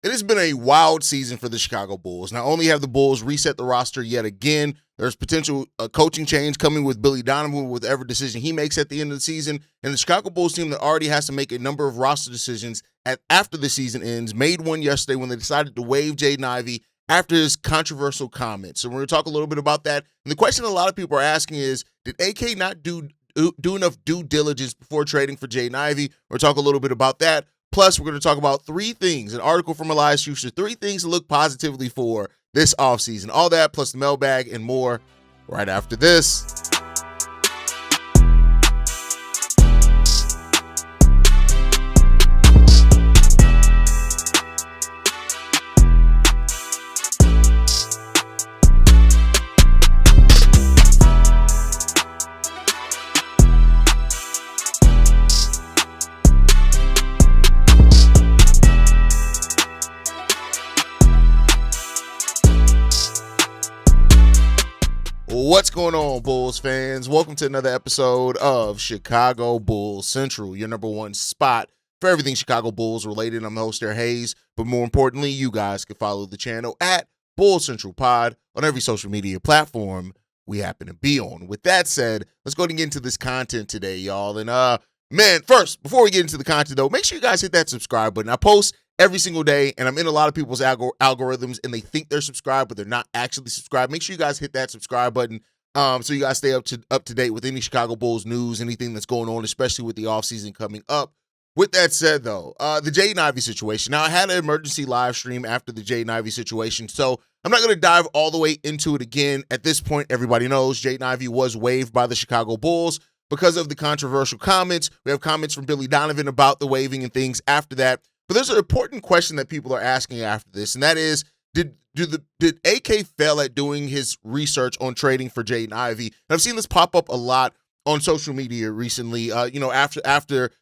It has been a wild season for the Chicago Bulls. Not only have the Bulls reset the roster yet again, there's potential coaching change coming with Billy Donovan with whatever decision he makes at the end of the season. And the Chicago Bulls team that already has to make a number of roster decisions after the season ends made one yesterday when they decided to waive Jaden Ivey after his controversial comments. So we're going to talk a little bit about that. And the question a lot of people are asking is, did AK not do enough due diligence before trading for Jaden Ivey? We're going to talk a little bit about that. Plus, we're going to talk about three things, an article from Elias Schuster, three things to look positively for this offseason. All that plus the mailbag and more right after this. What's going on, Bulls fans? Welcome to another episode of Chicago Bulls Central, your number one spot for everything Chicago Bulls related. I'm the host there, Haize, but more importantly, you guys can follow the channel at Bulls Central Pod on every social media platform we happen to be on. With that said, let's go ahead and get into this content today, y'all. And man, first, before we get into the content though, make sure you guys hit that subscribe button. I post every single day, and I'm in a lot of people's algorithms, and they think they're subscribed, but they're not actually subscribed. Make sure you guys hit that subscribe button so you guys stay up to date with any Chicago Bulls news, anything that's going on, especially with the offseason coming up. With that said, though, the Jaden Ivey situation. Now, I had an emergency live stream after the Jaden Ivey situation, so I'm not going to dive all the way into it again. At this point, everybody knows Jaden Ivey was waived by the Chicago Bulls because of the controversial comments. We have comments from Billy Donovan about the waiving and things after that. But there's an important question that people are asking after this, and that is, did AK fail at doing his research on trading for Jaden Ivey? And I've seen this pop up a lot on social media recently, after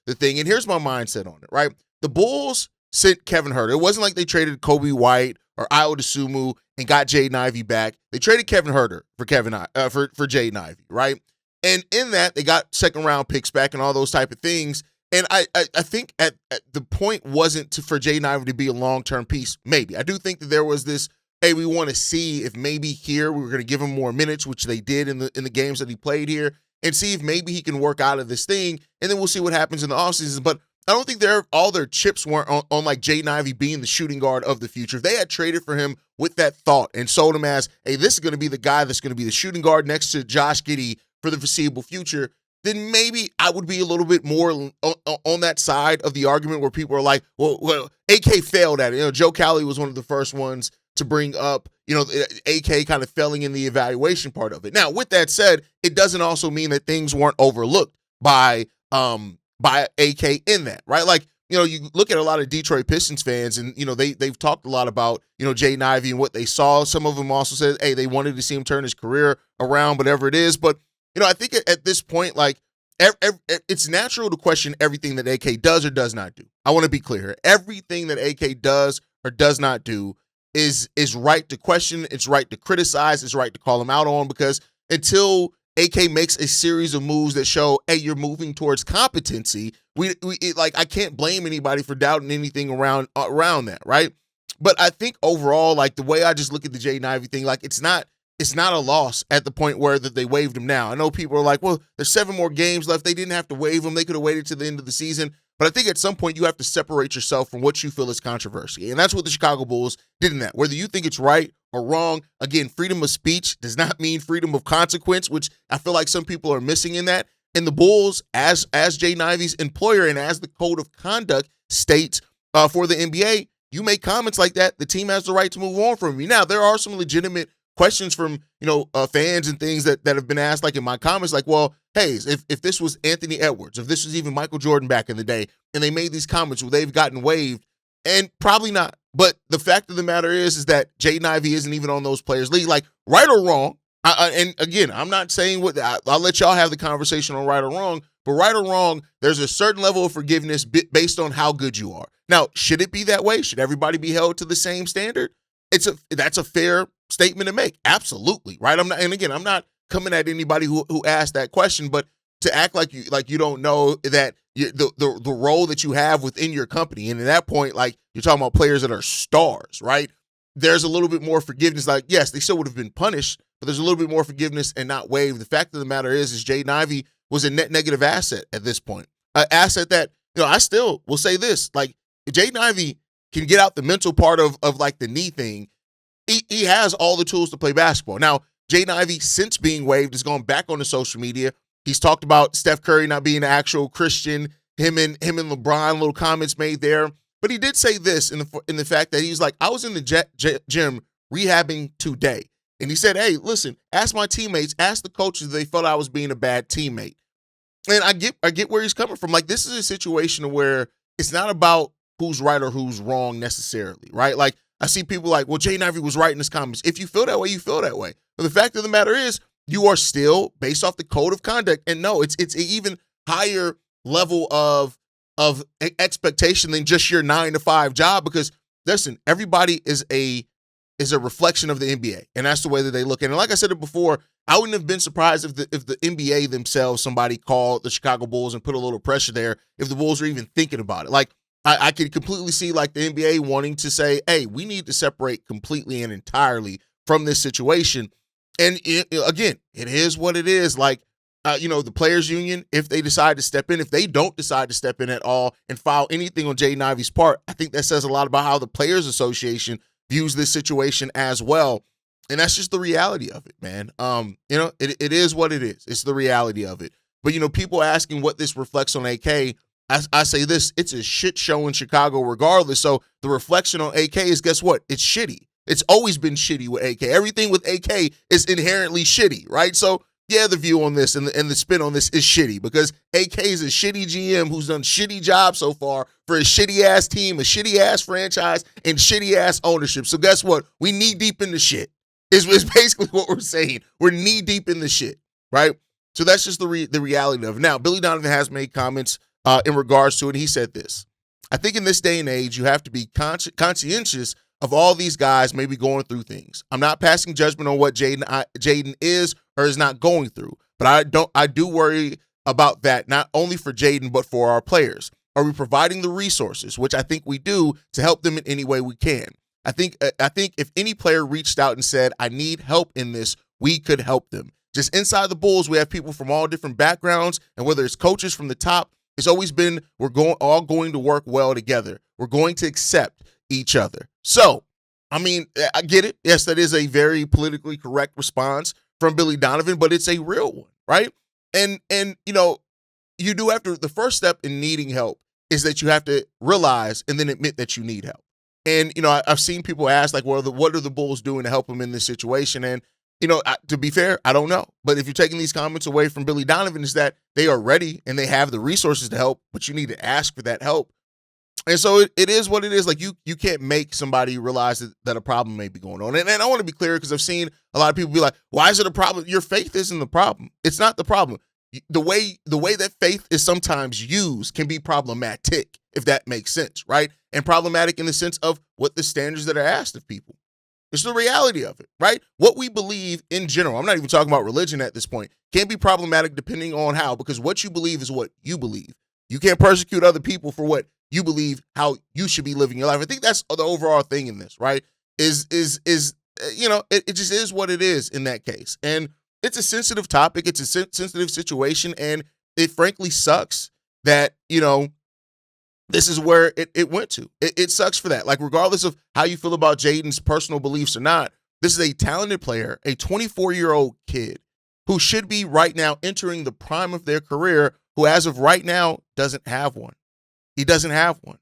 the thing. And here's my mindset on it, right? The Bulls sent Kevin Huerter. It wasn't like they traded Kobe White or Ayo Dosunmu and got Jaden Ivey back. They traded Kevin Huerter for Jaden Ivey, right? And in that, they got second-round picks back and all those type of things. And I think at the point wasn't for Jaden Ivey to be a long-term piece. Maybe. I do think that there was this, hey, we want to see if maybe here we were going to give him more minutes, which they did in the games that he played here, and see if maybe he can work out of this thing, and then we'll see what happens in the offseason. But I don't think all their chips weren't on like Jaden Ivey being the shooting guard of the future. If they had traded for him with that thought and sold him as, hey, this is going to be the guy that's going to be the shooting guard next to Josh Giddey for the foreseeable future, then maybe I would be a little bit more on that side of the argument where people are like, well, AK failed at it. Joe Cowley was one of the first ones to bring up, AK kind of failing in the evaluation part of it. Now, with that said, it doesn't also mean that things weren't overlooked by AK in that, right? Like, you look at a lot of Detroit Pistons fans and, they've talked a lot about, Jaden Ivey and what they saw. Some of them also said, hey, they wanted to see him turn his career around, whatever it is. But I think at this point, like, it's natural to question everything that AK does or does not do. I want to be clear. Everything that AK does or does not do is right to question. It's right to criticize. It's right to call him out on, because until AK makes a series of moves that show, hey, you're moving towards competency, I can't blame anybody for doubting anything around that, right? But I think overall, like, the way I just look at the Jaden Ivey thing, like, it's not a loss at the point where that they waived him now. I know people are like, well, there's 7 more games left. They didn't have to waive him. They could have waited to the end of the season. But I think at some point you have to separate yourself from what you feel is controversy. And that's what the Chicago Bulls did in that. Whether you think it's right or wrong, again, freedom of speech does not mean freedom of consequence, which I feel like some people are missing in that. And the Bulls, as Jaden Ivey's employer and as the code of conduct states for the NBA, you make comments like that, the team has the right to move on from you. Now, there are some legitimate questions from fans and things that have been asked, like in my comments, like, well, hey, if this was Anthony Edwards, if this was even Michael Jordan back in the day, and they made these comments, well, they've gotten waived, and probably not. But the fact of the matter is that Jaden Ivey isn't even on those players' league. Like, right or wrong, and again, I'm not saying I'll let y'all have the conversation on right or wrong, but right or wrong, there's a certain level of forgiveness based on how good you are. Now, should it be that way? Should everybody be held to the same standard? That's a fair statement to make. Absolutely, right? I'm not coming at anybody who asked that question, but to act like you don't know that the role that you have within your company. And at that point, like, you're talking about players that are stars, right? There's a little bit more forgiveness. Like, yes, they still would have been punished, but there's a little bit more forgiveness and not waived. The fact of the matter is Jaden Ivey was a net negative asset at this point. An asset that, I still will say this, like, Jaden Ivey can get out the mental part of like the knee thing. He has all the tools to play basketball. Now, Jaden Ivey, since being waived, has gone back on the social media. He's talked about Steph Curry not being an actual Christian, him and LeBron, little comments made there. But he did say this in the fact that he's like, I was in the gym rehabbing today. And he said, hey, listen, ask my teammates, ask the coaches if they felt I was being a bad teammate. And I get where he's coming from. Like, this is a situation where it's not about who's right or who's wrong necessarily, right? Like, I see people like, well, Jaden Ivey was right in his comments. If you feel that way, you feel that way. But the fact of the matter is, you are still based off the code of conduct. And no, it's an even higher level of expectation than just your 9-to-5 job, because listen, everybody is a reflection of the NBA, and that's the way that they look at it. And like I said it before, I wouldn't have been surprised if the NBA themselves, somebody called the Chicago Bulls and put a little pressure there if the Bulls were even thinking about it. Like, I could completely see like the NBA wanting to say, hey, we need to separate completely and entirely from this situation. And again, it is what it is. Like, the players union, if they decide to step in, if they don't decide to step in at all and file anything on Jaden Ivey's part, I think that says a lot about how the Players Association views this situation as well. And that's just the reality of it, man. It is what it is. It's the reality of it. But, people asking what this reflects on AK, I say this, it's a shit show in Chicago regardless. So the reflection on AK is, guess what? It's shitty. It's always been shitty with AK. Everything with AK is inherently shitty, right? So, yeah, the view on this and the spin on this is shitty, because AK is a shitty GM who's done shitty jobs so far for a shitty-ass team, a shitty-ass franchise, and shitty-ass ownership. So guess what? We knee-deep in the shit is basically what we're saying. We're knee-deep in the shit, right? So that's just the reality of it. Now, Billy Donovan has made comments in regards to it. He said this: I think in this day and age, you have to be conscientious of all these guys maybe going through things. I'm not passing judgment on what Jaden is or is not going through, but I do worry about that, not only for Jaden, but for our players. Are we providing the resources, which I think we do, to help them in any way we can? I think if any player reached out and said, I need help in this, we could help them. Just inside the Bulls, we have people from all different backgrounds, and whether it's coaches from the top, it's always been, we're all going to work well together. We're going to accept each other. So, I mean, I get it. Yes, that is a very politically correct response from Billy Donovan, but it's a real one, right? And you do have to, the first step in needing help is that you have to realize and then admit that you need help. And, I've seen people ask, like, well, what are the Bulls doing to help them in this situation? And, to be fair, I don't know. But if you're taking these comments away from Billy Donovan, is that they are ready and they have the resources to help, but you need to ask for that help. And so it is what it is. Like, you can't make somebody realize that a problem may be going on. And I want to be clear, because I've seen a lot of people be like, why is it a problem? Your faith isn't the problem. It's not the problem. The way that faith is sometimes used can be problematic, if that makes sense, right? And problematic in the sense of what the standards that are asked of people. It's the reality of it, right? What we believe in general, I'm not even talking about religion at this point, can be problematic depending on how, because what you believe is what you believe. You can't persecute other people for what you believe, how you should be living your life. I think that's the overall thing in this, right? It just is what it is in that case. And it's a sensitive topic. It's a sensitive situation. And it frankly sucks that, this is where it went to. It sucks for that. Like, regardless of how you feel about Jaden's personal beliefs or not, this is a talented player, a 24-year-old kid who should be right now entering the prime of their career, who as of right now doesn't have one. He doesn't have one.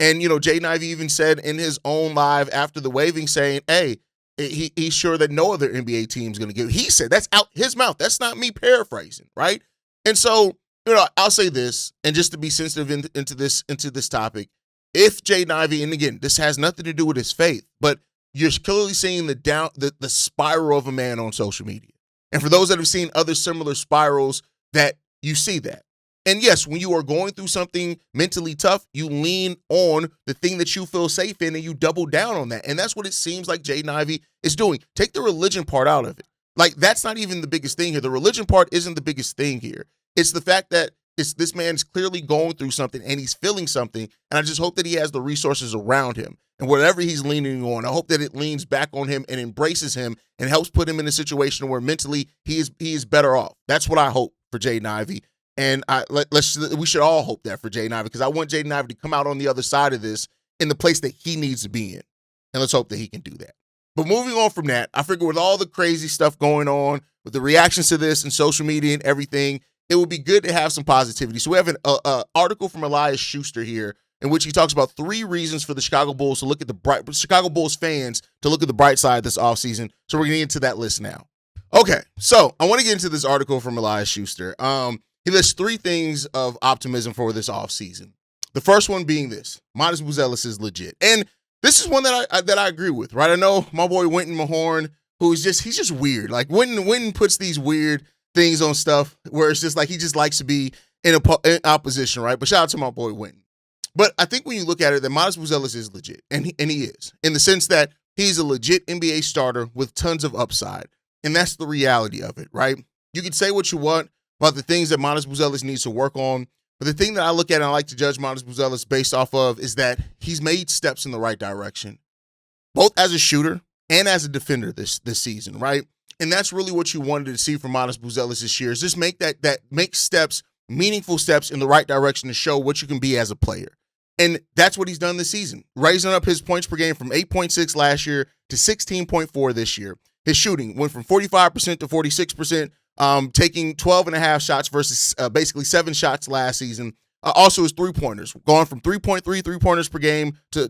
And, Jaden Ivey even said in his own live after the waiving, saying, hey, he's sure that no other NBA team is going to give. He said, that's out his mouth. That's not me paraphrasing, right? And so, I'll say this, and just to be sensitive into this topic, if Jaden Ivey, and again, this has nothing to do with his faith, but you're clearly seeing the spiral of a man on social media. And for those that have seen other similar spirals, that you see that. And yes, when you are going through something mentally tough, you lean on the thing that you feel safe in and you double down on that. And that's what it seems like Jaden Ivey is doing. Take the religion part out of it. Like, that's not even the biggest thing here. The religion part isn't the biggest thing here. It's the fact that this man's clearly going through something and he's feeling something. And I just hope that he has the resources around him. And whatever he's leaning on, I hope that it leans back on him and embraces him and helps put him in a situation where mentally he is better off. That's what I hope for Jaden Ivey. And we should all hope that for Jaden Ivey, because I want Jaden Ivey to come out on the other side of this in the place that he needs to be in. And let's hope that he can do that. But moving on from that, I figure with all the crazy stuff going on, with the reactions to this and social media and everything, it would be good to have some positivity. So we have an article from Elias Schuster here in which he talks about 3 reasons for the Chicago Bulls to look at Chicago Bulls fans to look at the bright side this offseason. So we're going to get into that list now. Okay, so I want to get into this article from Elias Schuster. He lists 3 things of optimism for this offseason. The first one being this: Matas Buzelis is legit. And this is one that I agree with, right? I know my boy Winton Mahorn, he's just weird. Like Winton puts these weird things on stuff where it's just like he just likes to be in opposition, right? But shout out to my boy Winton. But I think when you look at it, that Matas Buzelis is legit, and he is, in the sense that he's a legit NBA starter with tons of upside. And that's the reality of it, right? You can say what you want about the things that Matas Buzelis needs to work on, but the thing that I look at and I like to judge Matas Buzelis based off of is that he's made steps in the right direction, both as a shooter and as a defender this season, right? And that's really what you wanted to see from Matas Buzelis this year, is just make make steps, meaningful steps in the right direction to show what you can be as a player. And that's what he's done this season, raising up his points per game from 8.6 last year to 16.4 this year. His shooting went from 45% to 46%, taking 12.5 shots versus basically 7 shots last season. Also his three-pointers, going from 3.3 three-pointers per game to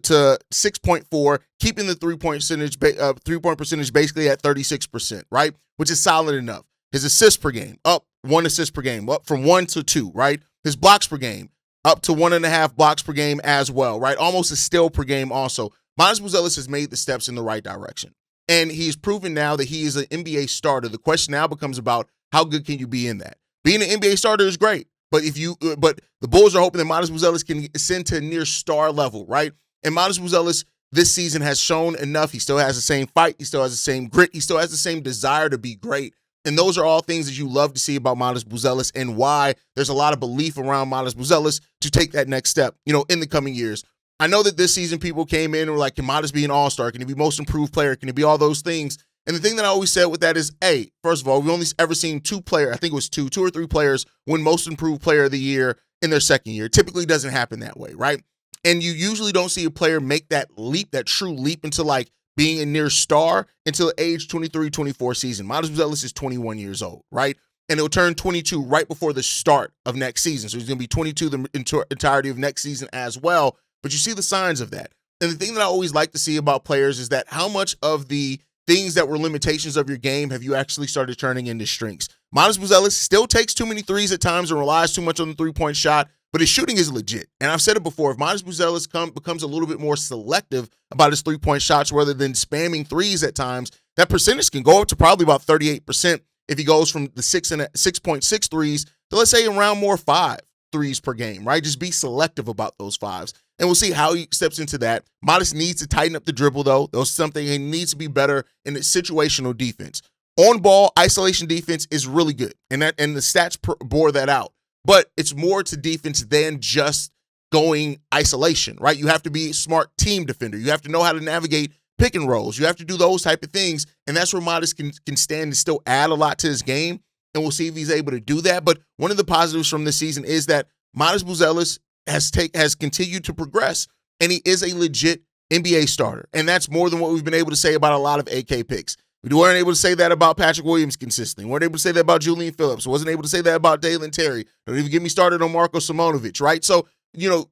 6.4, keeping the three-point percentage basically at 36%, right? Which is solid enough. His assists per game, up 1 assist per game, up from 1 to 2, right? His blocks per game, up to 1.5 blocks per game as well, right? Almost a steal per game also. Matas Buzelis has made the steps in the right direction. And he's proven now that he is an NBA starter. The question now becomes about how good can you be in that? Being an NBA starter is great, but the Bulls are hoping that Matas Buzelis can ascend to near star level, right? And Matas Buzelis this season has shown enough. He still has the same fight. He still has the same grit. He still has the same desire to be great. And those are all things that you love to see about Matas Buzelis, and why there's a lot of belief around Matas Buzelis to take that next step, in the coming years. I know that this season people came in and were like, can Matas be an all-star? Can he be most improved player? Can he be all those things? And the thing that I always said with that is, hey, first of all, we've only ever seen 2 players, I think it was 2 or 3 players win most improved player of the year in their second year. It typically doesn't happen that way, right? And you usually don't see a player make that leap, that true leap into like being a near star until age 23, 24 season. Matas Buzelis is 21 years old, right? And he'll turn 22 right before the start of next season. So he's going to be 22 the entirety of next season as well. But you see the signs of that. And the thing that I always like to see about players is that how much of the things that were limitations of your game have you actually started turning into strengths. Matas Buzelis still takes too many threes at times and relies too much on the three-point shot, but his shooting is legit. And I've said it before, if Matas Buzelis becomes a little bit more selective about his three-point shots rather than spamming threes at times, that percentage can go up to probably about 38% if he goes from the 6.6 threes to, let's say, around more 5 threes per game, right? Just be selective about those 5s. And we'll see how he steps into that. Matas needs to tighten up the dribble, though. That's something he needs to be better in its situational defense. On-ball isolation defense is really good, and the stats bore that out. But it's more to defense than just going isolation, right? You have to be a smart team defender. You have to know how to navigate pick and rolls. You have to do those type of things, and that's where Matas can stand and still add a lot to his game, and we'll see if he's able to do that. But one of the positives from this season is that Matas Buzelis has continued to progress, and he is a legit NBA starter. And that's more than what we've been able to say about a lot of AK picks. We weren't able to say that about Patrick Williams consistently. We weren't able to say that about Julian Phillips. We wasn't able to say that about Dalen Terry. Don't even get me started on Marko Simonovic, right? So,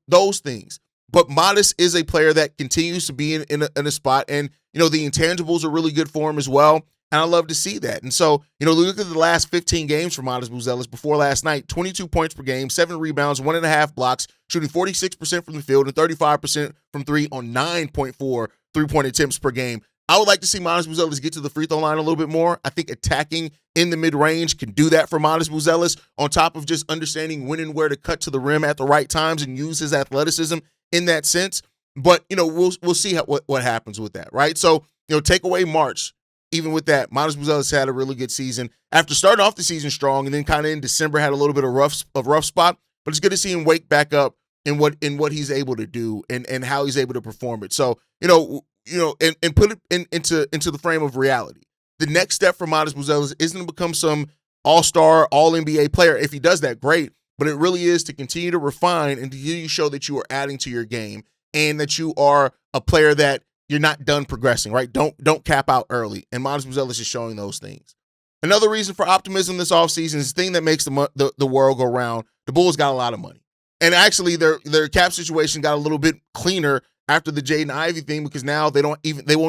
those things. But Matas is a player that continues to be in a spot, and, the intangibles are really good for him as well. And I love to see that. And so, look at the last 15 games for Matas Buzelis before last night. 22 points per game, 7 rebounds, 1.5 blocks, shooting 46% from the field and 35% from 3 on 9.4 three-point attempts per game. I would like to see Matas Buzelis get to the free throw line a little bit more. I think attacking in the mid-range can do that for Matas Buzelis, on top of just understanding when and where to cut to the rim at the right times and use his athleticism in that sense. But, we'll see what happens with that, right? So, take away March. even with that, Matas Buzelis had a really good season after starting off the season strong, and then kind of in December had a little bit of rough spot. But it's good to see him wake back up in what he's able to do and how he's able to perform it. So and put it into the frame of reality. The next step for Matas Buzelis isn't to become some all-star, all-NBA player. If he does that, great. But it really is to continue to refine and to show that you are adding to your game and that you are a player that you're not done progressing, right? Don't cap out early. And Matas Buzelis is showing those things. Another reason for optimism this offseason is the thing that makes the world go round. The Bulls got a lot of money. And actually their cap situation got a little bit cleaner after the Jaden Ivey thing, because now they won't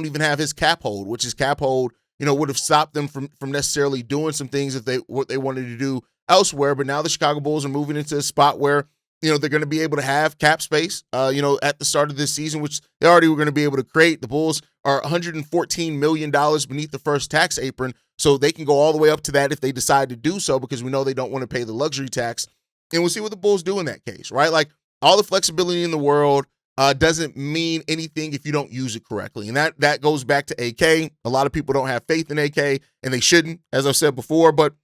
even have his cap hold, which is cap hold, would have stopped them from necessarily doing some things if what they wanted to do elsewhere. But now the Chicago Bulls are moving into a spot where, they're going to be able to have cap space, at the start of this season, which they already were going to be able to create. The Bulls are $114 million beneath the first tax apron, so they can go all the way up to that if they decide to do so, because we know they don't want to pay the luxury tax. And we'll see what the Bulls do in that case, right? Like, all the flexibility in the world doesn't mean anything if you don't use it correctly. And that goes back to AK. A lot of people don't have faith in AK, and they shouldn't, as I've said before, but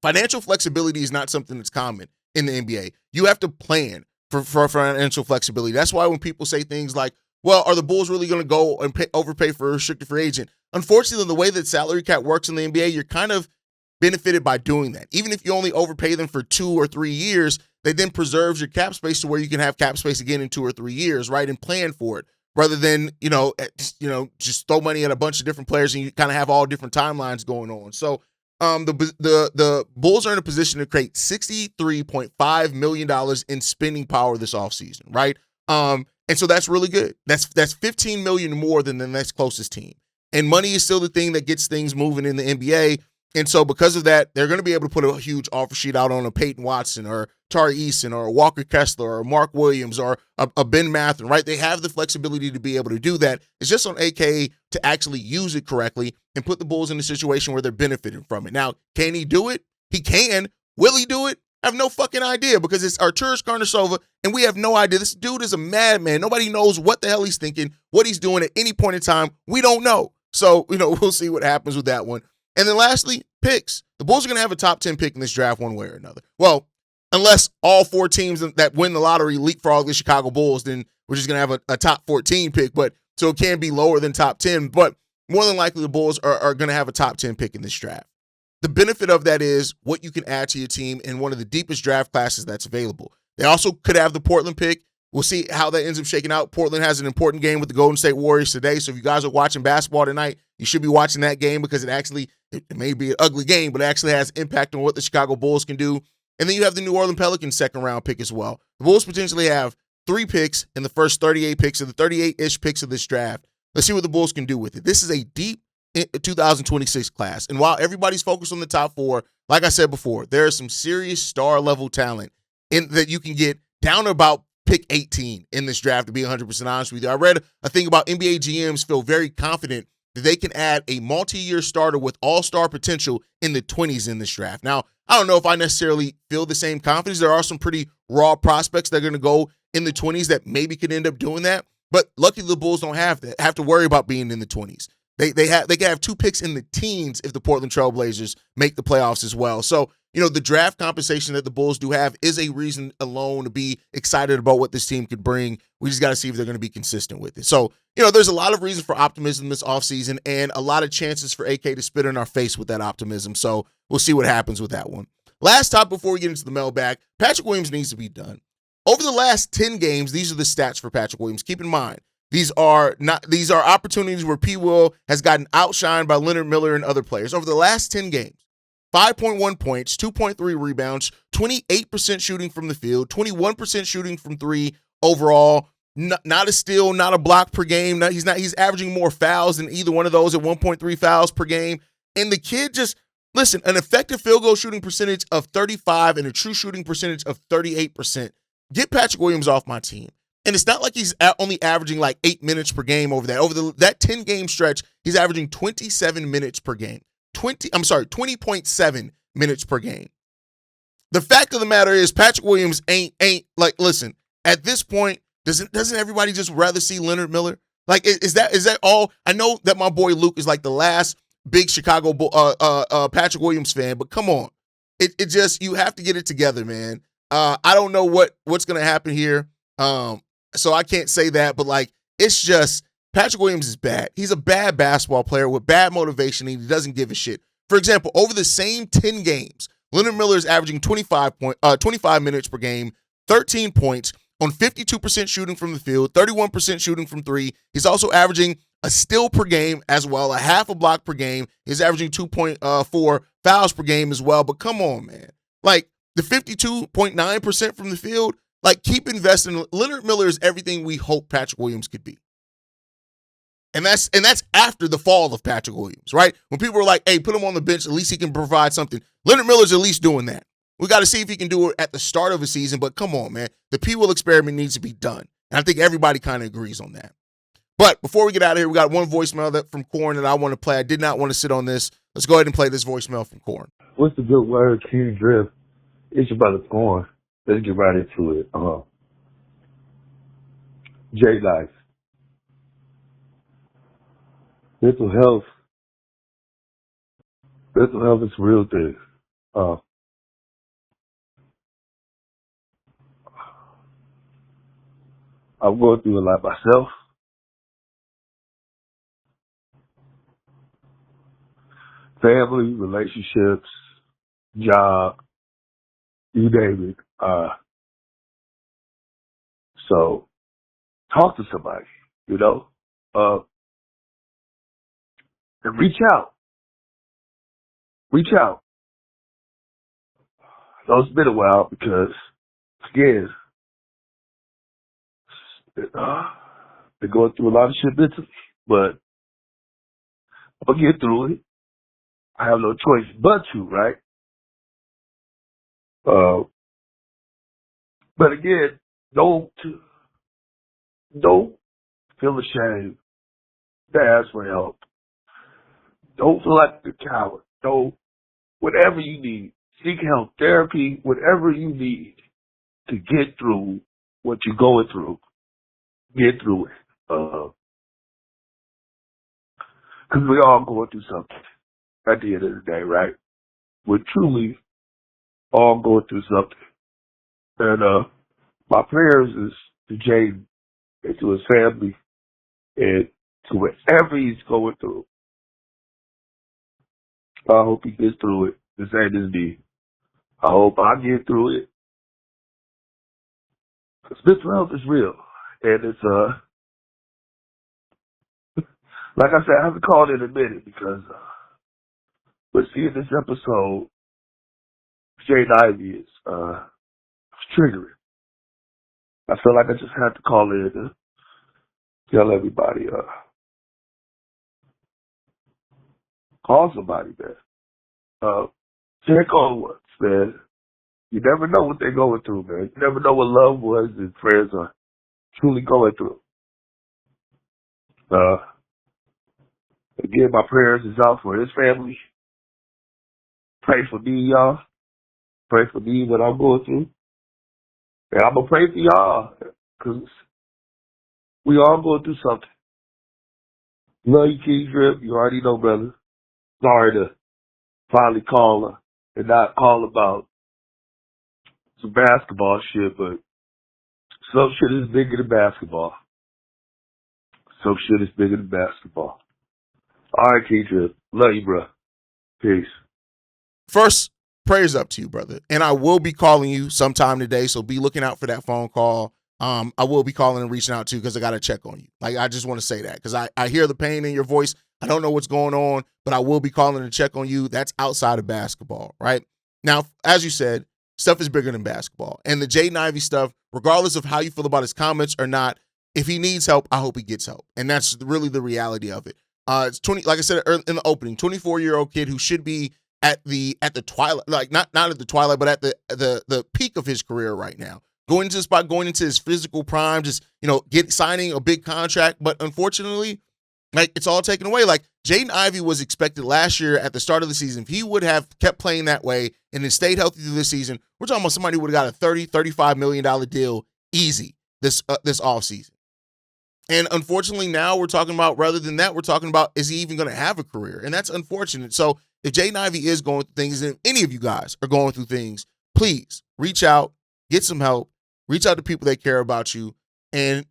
financial flexibility is not something that's common in the NBA. You have to plan for financial flexibility. That's why when people say things like, well, are the Bulls really going to go and overpay for a restricted free agent? Unfortunately, the way that salary cap works in the NBA, you're kind of benefited by doing that. Even if you only overpay them for 2 or 3 years, they then preserves your cap space to where you can have cap space again in 2 or 3 years, right? And plan for it, rather than, just throw money at a bunch of different players and you kind of have all different timelines going on. So the Bulls are in a position to create $63.5 million in spending power this offseason, right? And so that's really good. That's $15 million more than the next closest team. And money is still the thing that gets things moving in the NBA. And so because of that, they're going to be able to put a huge offer sheet out on a Peyton Watson or Tari Eason or a Walker Kessler or Mark Williams or a Ben Mathurin, right? They have the flexibility to be able to do that. It's just on AK to actually use it correctly and put the Bulls in a situation where they're benefiting from it. Now, can he do it? He can. Will he do it? I have no fucking idea, because it's Arturas Karnisovas, and we have no idea. This dude is a madman. Nobody knows what the hell he's thinking, what he's doing at any point in time. We don't know. So, we'll see what happens with that one. And then lastly, picks. The Bulls are going to have a top 10 pick in this draft one way or another. Well, unless all 4 teams that win the lottery leapfrog the Chicago Bulls, then we're just going to have a top 14 pick. But so it can be lower than top 10. But more than likely, the Bulls are going to have a top 10 pick in this draft. The benefit of that is what you can add to your team in one of the deepest draft classes that's available. They also could have the Portland pick. We'll see how that ends up shaking out. Portland has an important game with the Golden State Warriors today. So if you guys are watching basketball tonight, you should be watching that game, because it may be an ugly game, but it actually has impact on what the Chicago Bulls can do. And then you have the New Orleans Pelicans second-round pick as well. The Bulls potentially have 3 picks in the first 38 picks of the 38-ish picks of this draft. Let's see what the Bulls can do with it. This is a deep 2026 class. And while everybody's focused on the top 4, like I said before, there is some serious star-level talent that you can get down to about pick 18 in this draft, to be 100% honest with you. I read a thing about NBA GMs feel very confident that they can add a multi-year starter with all-star potential in the 20s in this draft. Now, I don't know if I necessarily feel the same confidence. There are some pretty raw prospects that are going to go in the 20s that maybe could end up doing that. But luckily, the Bulls don't have to worry about being in the 20s. They can have 2 picks in the teens if the Portland Trailblazers make the playoffs as well. So, the draft compensation that the Bulls do have is a reason alone to be excited about what this team could bring. We just got to see if they're going to be consistent with it. So, there's a lot of reasons for optimism this offseason and a lot of chances for AK to spit in our face with that optimism. So we'll see what happens with that one. Last top before we get into the mailbag, Patrick Williams needs to be done. Over the last 10 games, these are the stats for Patrick Williams. Keep in mind, these are opportunities where P. Will has gotten outshined by Leonard Miller and other players. Over the last 10 games, 5.1 points, 2.3 rebounds, 28% shooting from the field, 21% shooting from 3 overall. Not a steal, not a block per game. He's averaging more fouls than either one of those at 1.3 fouls per game. And the kid an effective field goal shooting percentage of 35 and a true shooting percentage of 38%. Get Patrick Williams off my team. And it's not like he's only averaging like 8 minutes per game over that. Over that 10-game stretch, he's averaging 27 minutes per game. 20.7 minutes per game. The fact of the matter is Patrick Williams ain't listen, at this point, doesn't everybody just rather see Leonard Miller? Like, is that all? I know that my boy Luke is like the last big Patrick Williams fan, but come on. It just, you have to get it together, man. I don't know what's going to happen here. So I can't say that, but like, it's just, Patrick Williams is bad. He's a bad basketball player with bad motivation, and he doesn't give a shit. For example, over the same 10 games, Leonard Miller is averaging 25 minutes per game, 13 points, on 52% shooting from the field, 31% shooting from three. He's also averaging a steal per game as well, a half a block per game. He's averaging 2.4 fouls per game as well. But come on, man. Like, the 52.9% from the field, like, keep investing. Leonard Miller is everything we hope Patrick Williams could be. And that's after the fall of Patrick Williams, right? When people were like, hey, put him on the bench, at least he can provide something. Leonard Miller's at least doing that. We got to see if he can do it at the start of a season, but come on, man. The P-Will experiment needs to be done. And I think everybody kind of agrees on that. But before we get out of here, we got one voicemail from Corn that I want to play. I did not want to sit on this. Let's go ahead and play this voicemail from Corn. What's the good word, King Drip? It's your brother Corn. Let's get right into it. Jay Ivey. Mental health is a real thing. I'm going through a lot myself. Family, relationships, job, you name it. So talk to somebody, you know, and reach out. Reach out. So it's been a while because, again, been going through a lot of shit mentally, but I'm going to get through it. I have no choice but to, right? But again, don't feel ashamed to ask for help. Don't feel like a coward. Whatever you need, seek help, therapy, whatever you need to get through what you're going through. Get through it. Because we all going through something at the end of the day, right? We're truly all going through something. And my prayers is to Jaden and to his family and to whatever he's going through. I hope he gets through it. This ain't his me. I hope I get through it. Because mental health is real. And it's, like I said, I haven't called in a minute because, but seeing this episode, Jaden Ivey is triggering. I feel like I just had to call in to tell everybody, call somebody, man. Check on ones, man. You never know what they're going through, man. You never know what loved ones and friends are truly going through. Again, my prayers is out for his family. Pray for me, y'all. Pray for me what I'm going through. And I'm going to pray for y'all because we all going through something. Love you, King Drip. You already know, brother. Sorry to finally call her and not call about some basketball shit, but some shit is bigger than basketball. Some shit is bigger than basketball. All right, King Drip. Love you, bro. Peace. First, prayers up to you, brother. And I will be calling you sometime today, so be looking out for that phone call. I will be calling and reaching out to you because I got to check on you. Like, I just want to say that because I hear the pain in your voice. I don't know what's going on, but I will be calling to check on you. That's outside of basketball, right? Now, as you said, stuff is bigger than basketball. And the Jaden Ivey stuff, regardless of how you feel about his comments or not, if he needs help, I hope he gets help. And that's really the reality of it. It's 20, like I said in the opening, 24-year-old kid who should be at the twilight, like not at the twilight, but at the peak of his career right now. Going into his physical prime, just, signing a big contract. But unfortunately, like, it's all taken away. Like, Jaden Ivey was expected last year at the start of the season. If he would have kept playing that way and then stayed healthy through this season, we're talking about somebody who would have got a $30, $35 million deal easy this offseason. And unfortunately, now we're talking about, rather than that, we're talking about, is he even going to have a career? And that's unfortunate. So if Jaden Ivey is going through things, and if any of you guys are going through things, please reach out, get some help, reach out to people that care about you, and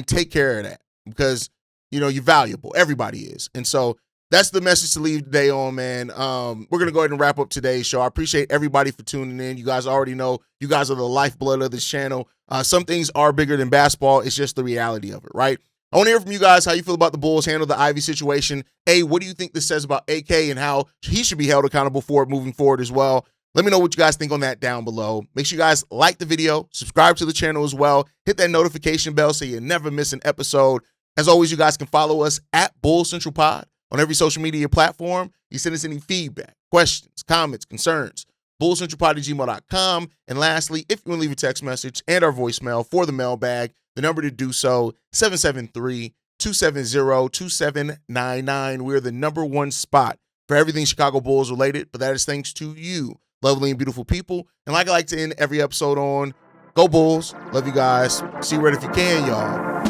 take care of that, because you're valuable. Everybody is. And so that's the message to leave today on, man. We're going to go ahead and wrap up today's show. I appreciate everybody for tuning in. You guys already know you guys are the lifeblood of this channel. Some things are bigger than basketball. It's just the reality of it, right? I want to hear from you guys how you feel about the Bulls handle the Ivey situation. What do you think this says about AK and how he should be held accountable for it moving forward as well? Let me know what you guys think on that down below. Make sure you guys like the video, subscribe to the channel as well, hit that notification bell so you never miss an episode. As always, you guys can follow us at Bull Central Pod on every social media platform. You send us any feedback, questions, comments, concerns, bullcentralpod@gmail.com. And lastly, if you want to leave a text message and our voicemail for the mailbag, the number to do so, 773-270-2799. We're the #1 spot for everything Chicago Bulls related, but that is thanks to you, lovely and beautiful people. And like I like to end every episode on, go Bulls. Love you guys. See you right if you can, y'all.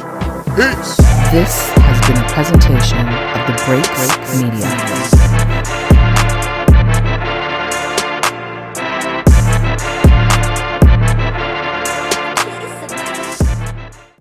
Peace. This has been a presentation of the Breaks Media.